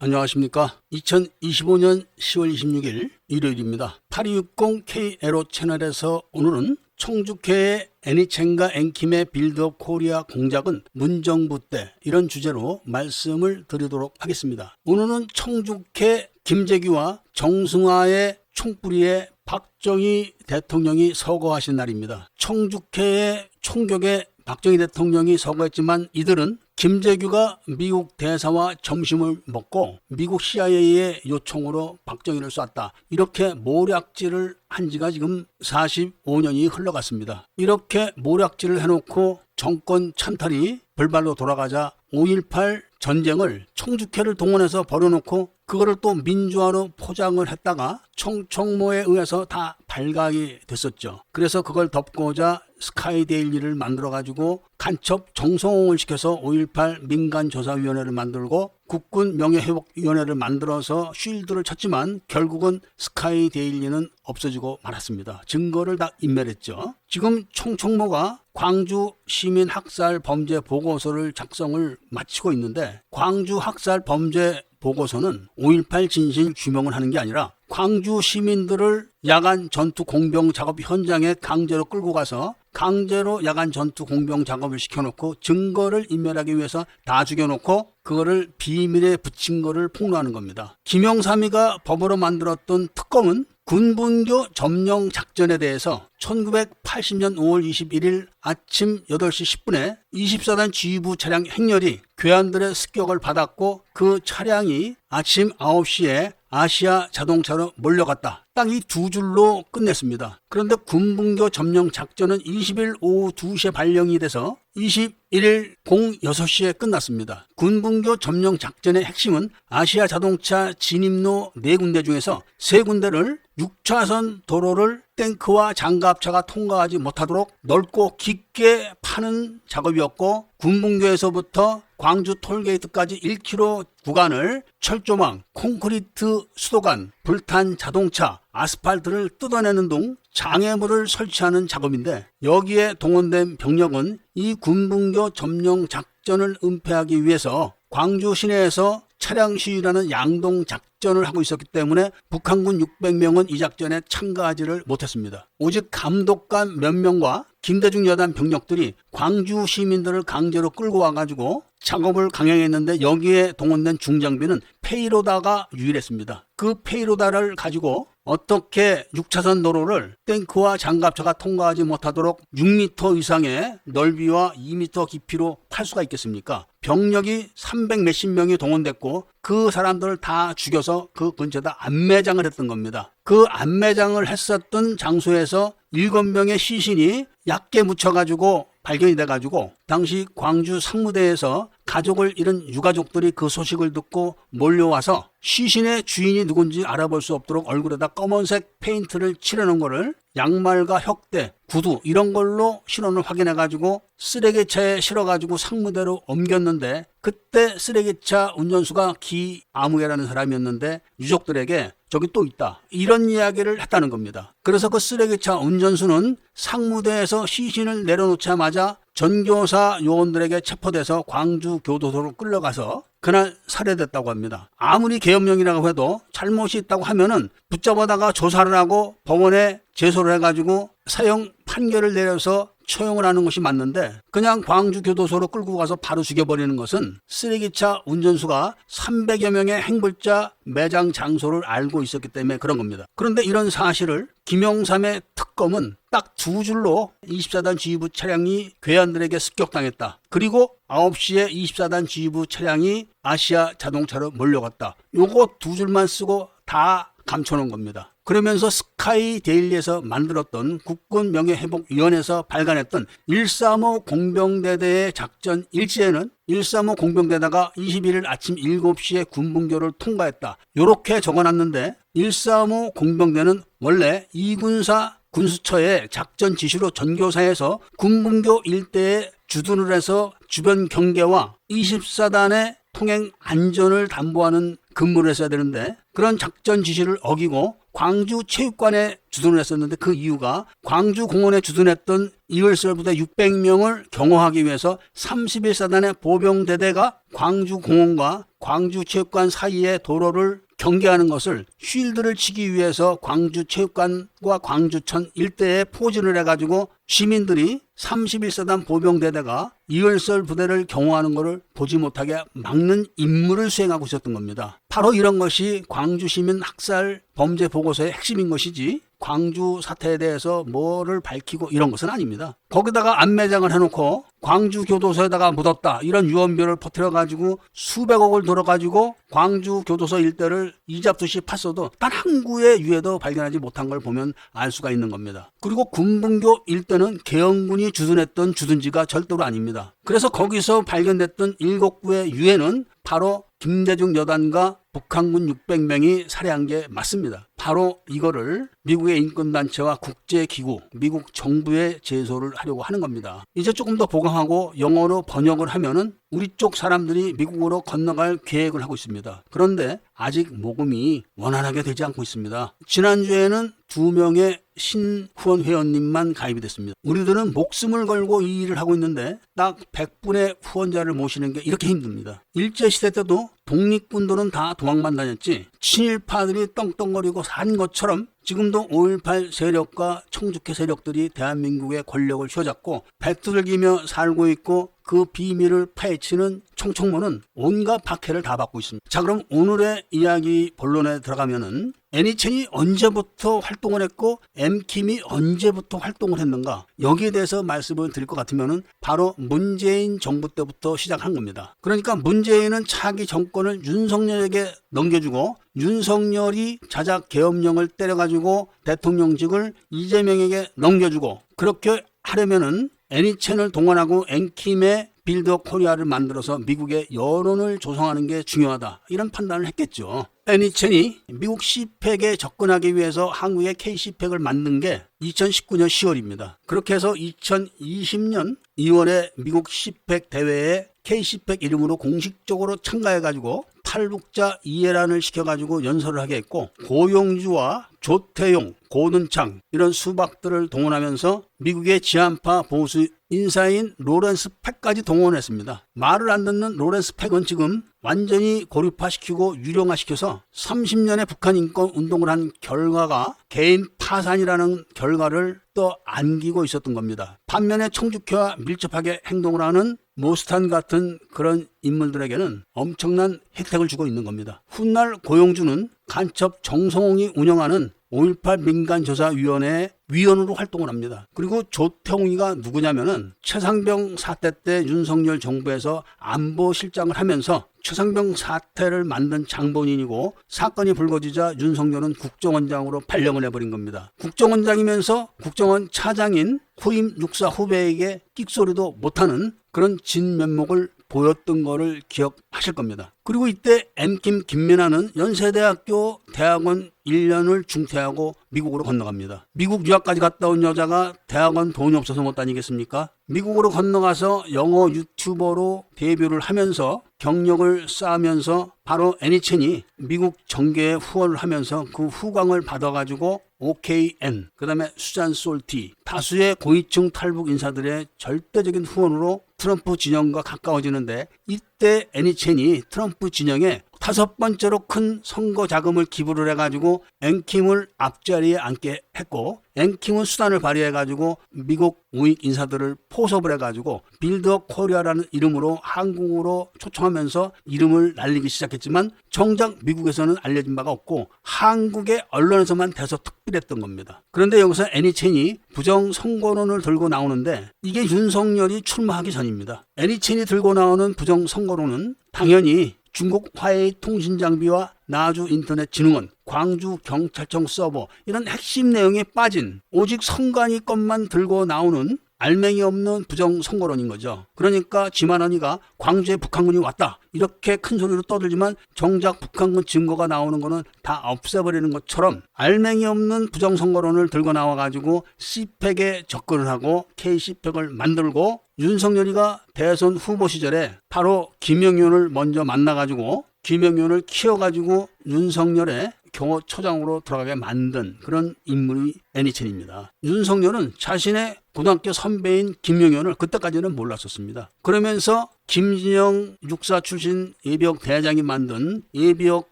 안녕하십니까. 2025년 10월 26일 일요일입니다. 8260K 에로 채널에서 오늘은 청주케의 애니첸과 앵킴의 빌드업 코리아 공작은 문정부 때, 이런 주제로 말씀을 드리도록 하겠습니다. 오늘은 청주케 김재규와 정승화의 총뿌리에 박정희 대통령이 서거하신 날입니다. 청주케의 총격에 박정희 대통령이 서거했지만 이들은 김재규가 미국 대사와 점심을 먹고 미국 CIA의 요청으로 박정희를 쐈다, 이렇게 모략질을 한 지가 지금 45년이 흘러갔습니다. 이렇게 모략질을 해놓고 정권 찬탈이 불발로 돌아가자 5.18 전쟁을 청주케를 동원해서 벌여놓고 그거를 또 민주화로 포장을 했다가 청총모에 의해서 다 발각이 됐었죠. 그래서 그걸 덮고자 스카이데일리를 만들어가지고 간첩 정성홍을 시켜서 5.18 민간조사위원회를 만들고 국군 명예회복위원회를 만들어서 쉴드를 쳤지만 결국은 스카이데일리는 없어지고 말았습니다. 증거를 다 인멸했죠. 지금 청총모가 광주 시민 학살 범죄 보고서를 작성을 마치고 있는데, 광주 학살 범죄 보고서는 5.18 진실 규명을 하는 게 아니라 광주 시민들을 야간 전투 공병 작업 현장에 강제로 끌고 가서 강제로 야간 전투 공병 작업을 시켜놓고 증거를 인멸하기 위해서 다 죽여놓고 그거를 비밀에 붙인 거를 폭로하는 겁니다. 김영삼이가 법으로 만들었던 특검은 군분교 점령 작전에 대해서 1980년 5월 21일 아침 8시 10분에 24단 지휘부 차량 행렬이 괴한들의 습격을 받았고 그 차량이 아침 9시에 아시아 자동차로 몰려갔다. 딱 이 두 줄로 끝냈습니다. 그런데 군분교 점령 작전은 20일 오후 2시에 발령이 돼서 21일 06시에 끝났습니다. 군분교 점령 작전의 핵심은 아시아 자동차 진입로 4군데 중에서 3군데를 6차선 도로를 탱크와 장갑차가 통과하지 못하도록 넓고 깊게 파는 작업이었고, 군분교에서부터 광주 톨게이트까지 1km 구간을 철조망, 콘크리트 수도관, 불탄 자동차, 아스팔트를 뜯어내는 등 장애물을 설치하는 작업인데, 여기에 동원된 병력은 이 군분교 점령 작전을 은폐하기 위해서 광주 시내에서 차량 시위라는 양동 작전을 하고 있었기 때문에 북한군 600명은 이 작전에 참가하지를 못했습니다. 오직 감독관 몇 명과 김대중 여단 병력들이 광주 시민들을 강제로 끌고 와가지고 작업을 강행했는데, 여기에 동원된 중장비는 페이로다가 유일했습니다. 그 페이로다를 가지고 어떻게 6차선 도로를 탱크와 장갑차가 통과하지 못하도록 6m 이상의 넓이와 2m 깊이로 팔 수가 있겠습니까? 병력이 300 몇십 명이 동원됐고 그 사람들을 다 죽여서 그 근처에다 안매장을 했던 겁니다. 그 안매장을 했었던 장소에서 7명의 시신이 얕게 묻혀가지고 발견이 돼가지고 당시 광주 상무대에서 가족을 잃은 유가족들이 그 소식을 듣고 몰려와서 시신의 주인이 누군지 알아볼 수 없도록 얼굴에다 검은색 페인트를 칠해놓은 거를 양말과 혁대, 구두 이런 걸로 신원을 확인해가지고 쓰레기차에 실어가지고 상무대로 옮겼는데, 그때 쓰레기차 운전수가 기아무개라는 사람이었는데 유족들에게 저기 또 있다, 이런 이야기를 했다는 겁니다. 그래서 그 쓰레기차 운전수는 상무대에서 시신을 내려놓자마자 전교사 요원들에게 체포돼서 광주 교도소로 끌려가서 그날 살해됐다고 합니다. 아무리 계엄령이라고 해도 잘못이 있다고 하면은 붙잡아다가 조사를 하고 법원에 제소를 해가지고 사형 판결을 내려서 처형을 하는 것이 맞는데, 그냥 광주 교도소로 끌고 가서 바로 죽여버리는 것은 쓰레기차 운전수가 300여 명의 행불자 매장 장소를 알고 있었기 때문에 그런 겁니다. 그런데 이런 사실을 김영삼의 특검은 딱 2줄로 24단 지휘부 차량이 괴한들에게 습격당했다, 그리고 9시에 24단 지휘부 차량이 아시아 자동차로 몰려갔다, 요거 2줄만 쓰고 다 감춰놓은 겁니다. 그러면서 스카이데일리에서 만들었던 국군 명예회복위원회에서 발간했던 135 공병대대의 작전 일지에는 135 공병대대가 21일 아침 7시에 군분교를 통과했다, 요렇게 적어놨는데, 135 공병대는 원래 이군사 군수처의 작전 지시로 전교사에서 군분교 일대에 주둔을 해서 주변 경계와 24단의 통행 안전을 담보하는 근무를 했어야 되는데, 그런 작전 지시를 어기고 광주체육관에 주둔을 했었는데 그 이유가 광주공원에 주둔했던 이월설 부대 600명을 경호하기 위해서 31사단의 보병대대가 광주공원과 광주체육관 사이의 도로를 경계하는 것을 쉴드를 치기 위해서 광주체육관과 광주천 일대에 포진을 해가지고 시민들이 31사단 보병대대가 이월설 부대를 경호하는 것을 보지 못하게 막는 임무를 수행하고 있었던 겁니다. 바로 이런 것이 광주시민 학살 범죄 보고서의 핵심인 것이지 광주 사태에 대해서 뭐를 밝히고 이런 것은 아닙니다. 거기다가 안매장을 해놓고 광주 교도소에다가 묻었다 이런 유언비어를 퍼뜨려가지고 수백억을 들어가지고 광주 교도소 일대를 이잡듯이 팠어도 단 한 구의 유해도 발견하지 못한 걸 보면 알 수가 있는 겁니다. 그리고 군분교 일대는 계엄군이 주둔했던 주둔지가 절대로 아닙니다. 그래서 거기서 발견됐던 7구의 유해는 바로 김대중 여단과 북한군 600명이 살해한 게 맞습니다. 바로 이거를 미국의 인권단체와 국제기구, 미국 정부에 제소를 하려고 하는 겁니다. 이제 조금 더 보강하고 영어로 번역을 하면은 우리 쪽 사람들이 미국으로 건너갈 계획을 하고 있습니다. 그런데 아직 모금이 원활하게 되지 않고 있습니다. 지난주에는 2명의 신후원 회원님만 가입이 됐습니다. 우리들은 목숨을 걸고 이 일을 하고 있는데 딱 100분의 후원자를 모시는 게 이렇게 힘듭니다. 일제시대 때도 독립군들은 다 도망만 다녔지 친일파들이 떵떵거리고 산 것처럼 지금도 5.18 세력과 청주케 세력들이 대한민국의 권력을 휘어잡고 배두들기며 살고 있고 그 비밀을 파헤치는 청청모는 온갖 박해를 다 받고 있습니다. 자, 그럼 오늘의 이야기 본론에 들어가면은 애니첸이 언제부터 활동을 했고 엠킴이 언제부터 활동을 했는가 여기에 대해서 말씀을 드릴 것 같으면은 바로 문재인 정부 때부터 시작한 겁니다. 그러니까 문재인은 차기 정권을 윤석열에게 넘겨주고 윤석열이 자작 계엄령을 때려가지고 대통령직을 이재명에게 넘겨주고 그렇게 하려면은 애니첸을 동원하고 엠킴의 빌더 코리아를 만들어서 미국의 여론을 조성하는 게 중요하다 이런 판단을 했겠죠. 애니첸이 미국 CPEC에 접근하기 위해서 한국의 K-CPEC을 만든 게 2019년 10월입니다. 그렇게 해서 2020년 2월에 미국 CPEC 대회에 K-CPEC 이름으로 공식적으로 참가해가지고 탈북자 이해란을 시켜가지고 연설을 하게 했고 고용주와 조태용, 고든창 이런 수박들을 동원하면서 미국의 지한파 보수 인사인 로렌스 팩까지 동원했습니다. 말을 안 듣는 로렌스 팩은 지금 완전히 고립화시키고 유령화시켜서 30년의 북한 인권 운동을 한 결과가 개인 파산이라는 결과를 또 안기고 있었던 겁니다. 반면에 청주케와 밀접하게 행동을 하는 모스탄 같은 그런 인물들에게는 엄청난 혜택을 주고 있는 겁니다. 훗날 고용주는 간첩 정성홍이 운영하는 5.18 민간조사위원회 위원으로 활동을 합니다. 그리고 조태웅이가 누구냐면은 최상병 사태 때 윤석열 정부에서 안보실장을 하면서 최상병 사태를 만든 장본인이고 사건이 불거지자 윤석열은 국정원장으로 발령을 해버린 겁니다. 국정원장이면서 국정원 차장인 후임 육사 후배에게 끽소리도 못하는 그런 진면목을 보였던 거를 기억하실 겁니다. 그리고 이때 엠킴 김민아는 연세대학교 대학원 1년을 중퇴하고 미국으로 건너갑니다. 미국 유학까지 갔다 온 여자가 대학원 돈이 없어서 못 다니겠습니까? 미국으로 건너가서 영어 유튜버로 데뷔를 하면서 경력을 쌓으면서 바로 애니첸이 미국 정계에 후원을 하면서 그 후광을 받아가지고 OKN, 그 다음에 수잔 솔티, 다수의 고위층 탈북 인사들의 절대적인 후원으로 트럼프 진영과 가까워지는데 이때 애니첸이 트럼프 진영에 5번째로 큰 선거 자금을 기부를 해가지고 앵킴을 앞자리에 앉게 했고 앵킴은 수단을 발휘해가지고 미국 우익 인사들을 포섭을 해가지고 빌더 코리아라는 이름으로 한국으로 초청하면서 이름을 날리기 시작했지만 정작 미국에서는 알려진 바가 없고 한국의 언론에서만 대서특필했던 겁니다. 그런데 여기서 애니첸이 부정선거론을 들고 나오는데 이게 윤석열이 출마하기 전입니다. 애니첸이 들고 나오는 부정선거론은 당연히 중국 화웨이 통신장비와 나주 인터넷진흥원, 광주 경찰청 서버 이런 핵심 내용에 빠진 오직 선관위 것만 들고 나오는 알맹이 없는 부정선거론인 거죠. 그러니까 지만원이가 광주에 북한군이 왔다 이렇게 큰 소리로 떠들지만 정작 북한군 증거가 나오는 거는 다 없애버리는 것처럼 알맹이 없는 부정선거론을 들고 나와가지고 CPEC에 접근을 하고 K-CPEC을 만들고 윤석열이가 대선 후보 시절에 바로 김영윤을 먼저 만나가지고 김영윤을 키워가지고 윤석열의 경호처장으로 들어가게 만든 그런 인물이 애니첸입니다. 윤석열은 자신의 고등학교 선배인 김용현을 그때까지는 몰랐었습니다. 그러면서 김진영 육사 출신 예비역 대장이 만든 예비역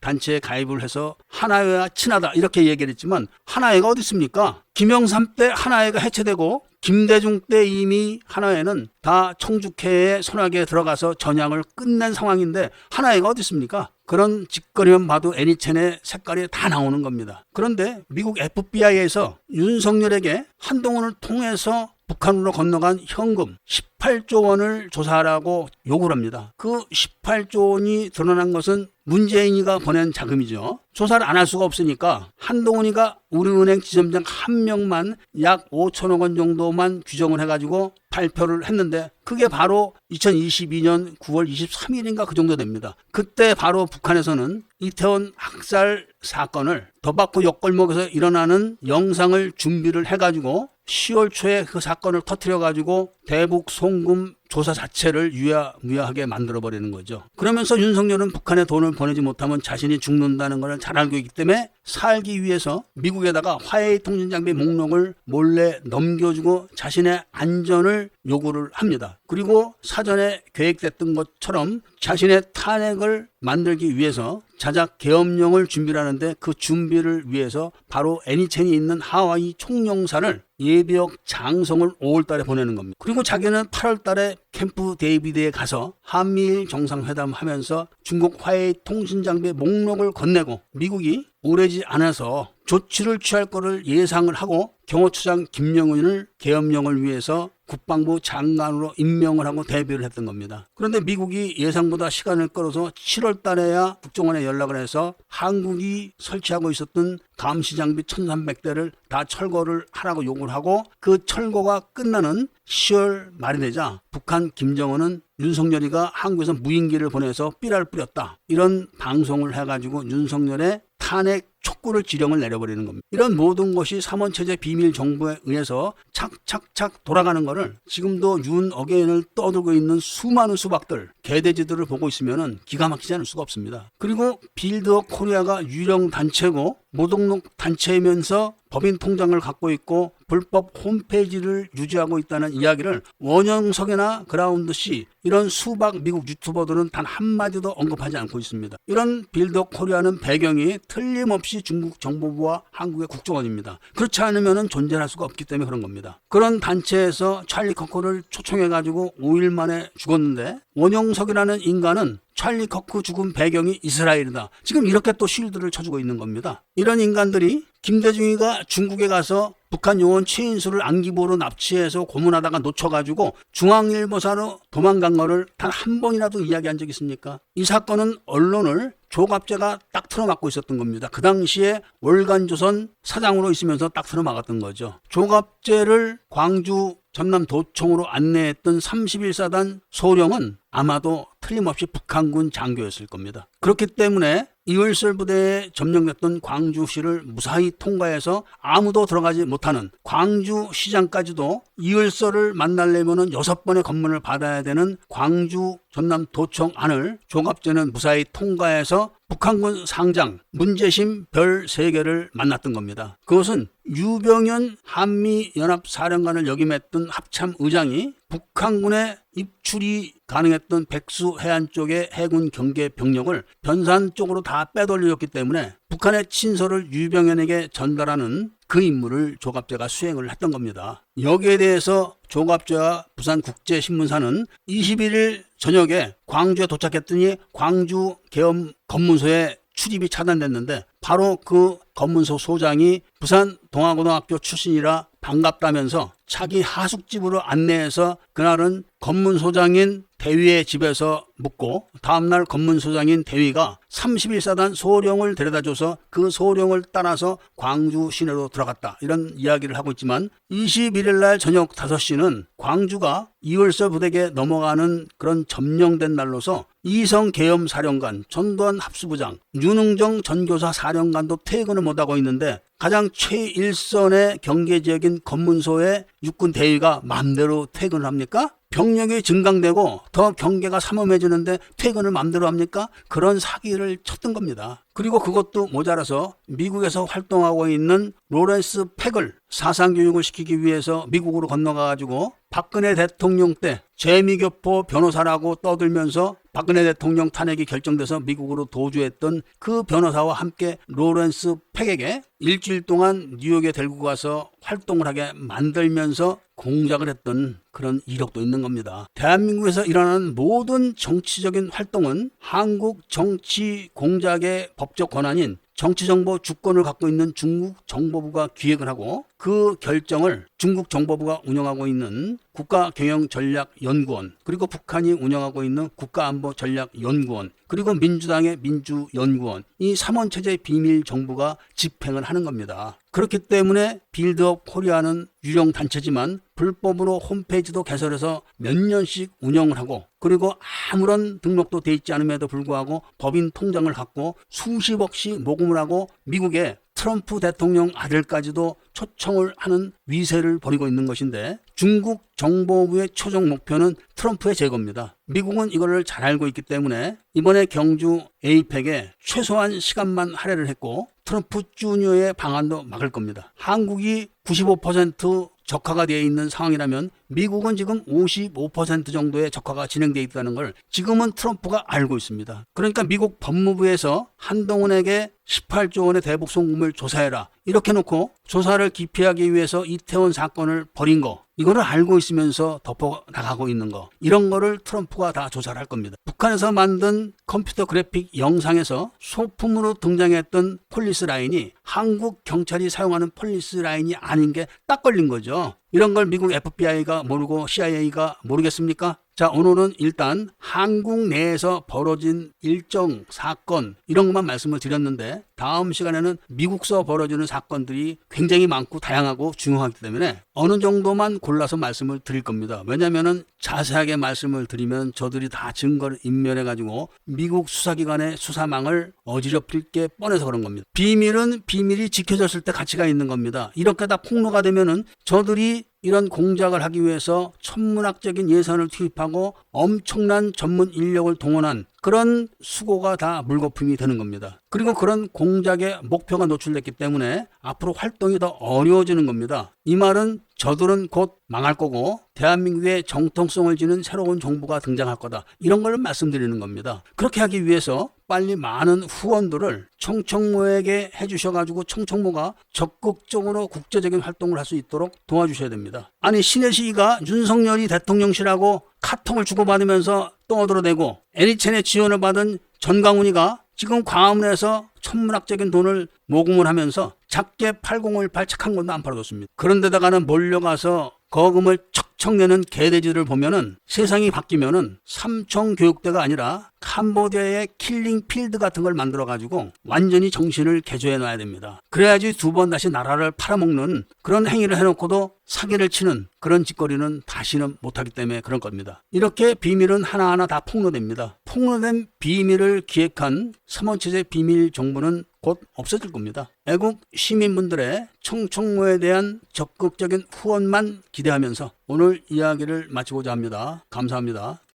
단체에 가입을 해서 하나회와 친하다 이렇게 얘기를 했지만 하나회가 어디 있습니까? 김영삼 때 하나회가 해체되고 김대중 때 이미 하나회는 다 청주회에 손아귀에 들어가서 전향을 끝낸 상황인데 하나회가 어디 있습니까? 그런 짓거리만 봐도 애니첸의 색깔이 다 나오는 겁니다. 그런데 미국 FBI에서 윤석열에게 한동훈을 통해서 북한으로 건너간 현금 18조 원을 조사하라고 요구를 합니다. 그 18조 원이 드러난 것은 문재인이가 보낸 자금이죠. 조사를 안 할 수가 없으니까 한동훈이가 우리은행 지점장 한 명만 약 5천억 원 정도만 규정을 해가지고 발표를 했는데 그게 바로 2022년 9월 23일인가 그 정도 됩니다. 그때 바로 북한에서는 이태원 학살 사건을 더 받고 옆골목에서 일어나는 영상을 준비를 해가지고 10월 초에 그 사건을 터뜨려가지고 대북 송금 조사 자체를 유야무야하게 만들어버리는 거죠. 그러면서 윤석열은 북한에 돈을 보내지 못하면 자신이 죽는다는 걸 잘 알고 있기 때문에 살기 위해서 미국에다가 화웨이 통신장비 목록을 몰래 넘겨주고 자신의 안전을 요구를 합니다. 그리고 사전에 계획됐던 것처럼 자신의 탄핵을 만들기 위해서 자작 계엄령을 준비를 하는데 그 준비를 위해서 바로 애니첸이 있는 하와이 총영사를 예비역 장성을 5월 달에 보내는 겁니다. 그리고 자기는 8월 달에 캠프 데이비드에 가서 한미일 정상회담 하면서 중국 화웨이 통신장비 목록을 건네고 미국이 오래지 않아서 조치를 취할 것을 예상을 하고 경호처장 김영훈을 계엄령을 위해서 국방부 장관으로 임명을 하고 대비를 했던 겁니다. 그런데 미국이 예상보다 시간을 끌어서 7월 달에야 국정원에 연락을 해서 한국이 설치하고 있었던 감시장비 1300대를 다 철거를 하라고 요구를 하고 그 철거가 끝나는 10월 말이 되자 북한 김정은은 윤석열이가 한국에서 무인기를 보내서 삐라를 뿌렸다. 이런 방송을 해가지고 윤석열의 탄핵 촉구를 지령을 내려버리는 겁니다. 이런 모든 것이 삼원체제 비밀 정보에 의해서 착착착 돌아가는 거를 지금도 윤 어게인을 떠들고 있는 수많은 수박들, 개돼지들을 보고 있으면 기가 막히지 않을 수가 없습니다. 그리고 빌드업 코리아가 유령 단체고 무등록 단체이면서 법인 통장을 갖고 있고 불법 홈페이지를 유지하고 있다는 이야기를 원영석이나 그라운드씨 이런 수박 미국 유튜버들은 단 한마디도 언급하지 않고 있습니다. 이런 빌드업 코리아는 배경이 틀림없이 중국 정보부와 한국의 국정원입니다. 그렇지 않으면 존재할 수가 없기 때문에 그런 겁니다. 그런 단체에서 찰리 커커를 초청해가지고 5일 만에 죽었는데 원영석이라는 인간은 찰리 커크 죽은 배경이 이스라엘이다. 지금 이렇게 또 쉴드를 쳐주고 있는 겁니다. 이런 인간들이 김대중이가 중국에 가서 북한 요원 최인수를 안기부로 납치해서 고문하다가 놓쳐가지고 중앙일보사로 도망간 거를 단 한 번이라도 이야기한 적 있습니까? 이 사건은 언론을 조갑제가 딱 틀어막고 있었던 겁니다. 그 당시에 월간조선 사장으로 있으면서 딱 틀어막았던 거죠. 조갑제를 광주 전남도청으로 안내했던 31사단 소령은 아마도 틀림없이 북한군 장교였을 겁니다. 그렇기 때문에 이월설 부대에 점령됐던 광주시를 무사히 통과해서 아무도 들어가지 못하는 광주시장까지도 이월설을 만나려면 6번의 검문을 받아야 되는 광주 전남도청 안을 조갑제는 무사히 통과해서 북한군 상장 문재심 별 3개를 만났던 겁니다. 그것은 유병현 한미연합사령관을 역임했던 합참의장이 북한군의 입출이 가능했던 백수 해안 쪽의 해군 경계 병력을 변산 쪽으로 다 빼돌렸기 때문에 북한의 친서를 유병현에게 전달하는 그 임무를 조갑제가 수행을 했던 겁니다. 여기에 대해서 조갑제와 부산국제신문사는 21일 저녁에 광주에 도착했더니 광주 계엄 검문소에 출입이 차단됐는데 바로 그 검문소 소장이 부산 동아고등학교 출신이라 반갑다면서 자기 하숙집으로 안내해서 그날은 검문소장인 대위의 집에서 묵고 다음날 검문소장인 대위가 31사단 소령을 데려다줘서 그 소령을 따라서 광주 시내로 들어갔다. 이런 이야기를 하고 있지만 21일 날 저녁 5시는 광주가 이월설 부대에 넘어가는 그런 점령된 날로서 이성 계엄사령관, 전두환 합수부장, 윤흥정 전교사 사령관도 퇴근을 못하고 있는데 가장 최일선의 경계지역인 검문소에 육군 대위가 마음대로 퇴근을 합니까? 병력이 증강되고 더 경계가 삼엄해지는데 퇴근을 맘대로 합니까? 그런 사기를 쳤던 겁니다. 그리고 그것도 모자라서 미국에서 활동하고 있는 로렌스 팩을 사상교육을 시키기 위해서 미국으로 건너가가지고 박근혜 대통령 때 재미교포 변호사라고 떠들면서 박근혜 대통령 탄핵이 결정돼서 미국으로 도주했던 그 변호사와 함께 로렌스 팩에게 일주일 동안 뉴욕에 데리고 가서 활동을 하게 만들면서 공작을 했던 그런 이력도 있는 겁니다. 대한민국에서 일어나는 모든 정치적인 활동은 한국 정치 공작의 법적 권한인 정치정보 주권을 갖고 있는 중국 정보부가 기획을 하고 그 결정을 중국 정보부가 운영하고 있는 국가경영전략연구원, 그리고 북한이 운영하고 있는 국가안보전략연구원, 그리고 민주당의 민주연구원, 이 3원체제 비밀정부가 집행을 하는 겁니다. 그렇기 때문에 빌드업 코리아는 유령 단체지만 불법으로 홈페이지도 개설해서 몇 년씩 운영을 하고, 그리고 아무런 등록도 돼 있지 않음에도 불구하고 법인 통장을 갖고 수십억씩 모금을 하고 미국에 트럼프 대통령 아들까지도 초청을 하는 위세를 벌이고 있는 것인데, 중국 정보부의 최종 목표는 트럼프의 제거입니다. 미국은 이거를 잘 알고 있기 때문에 이번에 경주 에이펙에 최소한 시간만 할애를 했고 트럼프 주니어의 방안도 막을 겁니다. 한국이 95% 적화가 되어 있는 상황이라면 미국은 지금 55% 정도의 적화가 진행되어 있다는 걸 지금은 트럼프가 알고 있습니다. 그러니까 미국 법무부에서 한동훈에게 18조 원의 대북 송금을 조사해라 이렇게 놓고 조사를 기피하기 위해서 이태원 사건을 벌인 거, 이거를 알고 있으면서 덮어나가고 있는 거, 이런 거를 트럼프가 다 조사를 할 겁니다. 북한에서 만든 컴퓨터 그래픽 영상에서 소품으로 등장했던 폴리스 라인이 한국 경찰이 사용하는 폴리스 라인이 아닌 게 딱 걸린 거죠. 이런 걸 미국 FBI가 모르고 CIA가 모르겠습니까? 자, 오늘은 일단 한국 내에서 벌어진 일정 사건, 이런 것만 말씀을 드렸는데 다음 시간에는 미국서 벌어지는 사건들이 굉장히 많고 다양하고 중요하기 때문에 어느 정도만 골라서 말씀을 드릴 겁니다. 왜냐하면 자세하게 말씀을 드리면 저들이 다 증거를 인멸해가지고 미국 수사기관의 수사망을 어지럽힐 게 뻔해서 그런 겁니다. 비밀은 비밀이 지켜졌을 때 가치가 있는 겁니다. 이렇게 다 폭로가 되면은 저들이 이런 공작을 하기 위해서 천문학적인 예산을 투입하고 엄청난 전문 인력을 동원한 그런 수고가 다 물거품이 되는 겁니다. 그리고 그런 공작의 목표가 노출됐기 때문에 앞으로 활동이 더 어려워지는 겁니다. 이 말은 저들은 곧 망할 거고 대한민국의 정통성을 지닌 새로운 정부가 등장할 거다, 이런 걸 말씀드리는 겁니다. 그렇게 하기 위해서 빨리 많은 후원들을 청청모에게 해주셔가지고 청청모가 적극적으로 국제적인 활동을 할 수 있도록 도와주셔야 됩니다. 아니, 신의 시기가 윤석열이 대통령실하고 카톡을 주고받으면서 떠들어대고 애니첸의 지원을 받은 전광훈이가 지금 광화문에서 천문학적인 돈을 모금을 하면서 작게 8018 책 한 권도 안 팔아줬습니다. 그런데다가는 몰려가서 거금을 척척 내는 개돼지를 보면은 세상이 바뀌면은 삼청교육대가 아니라 캄보디아의 킬링 필드 같은 걸 만들어가지고 완전히 정신을 개조해 놔야 됩니다. 그래야지 두 번 다시 나라를 팔아먹는 그런 행위를 해놓고도 사기를 치는 그런 짓거리는 다시는 못하기 때문에 그런 겁니다. 이렇게 비밀은 하나하나 다 폭로됩니다. 폭로된 비밀을 기획한 3원체제 비밀 정보는 곧 없어질 겁니다. 애국 시민분들의 청청모에 대한 적극적인 후원만 기대하면서 오늘 이야기를 마치고자 합니다. 감사합니다.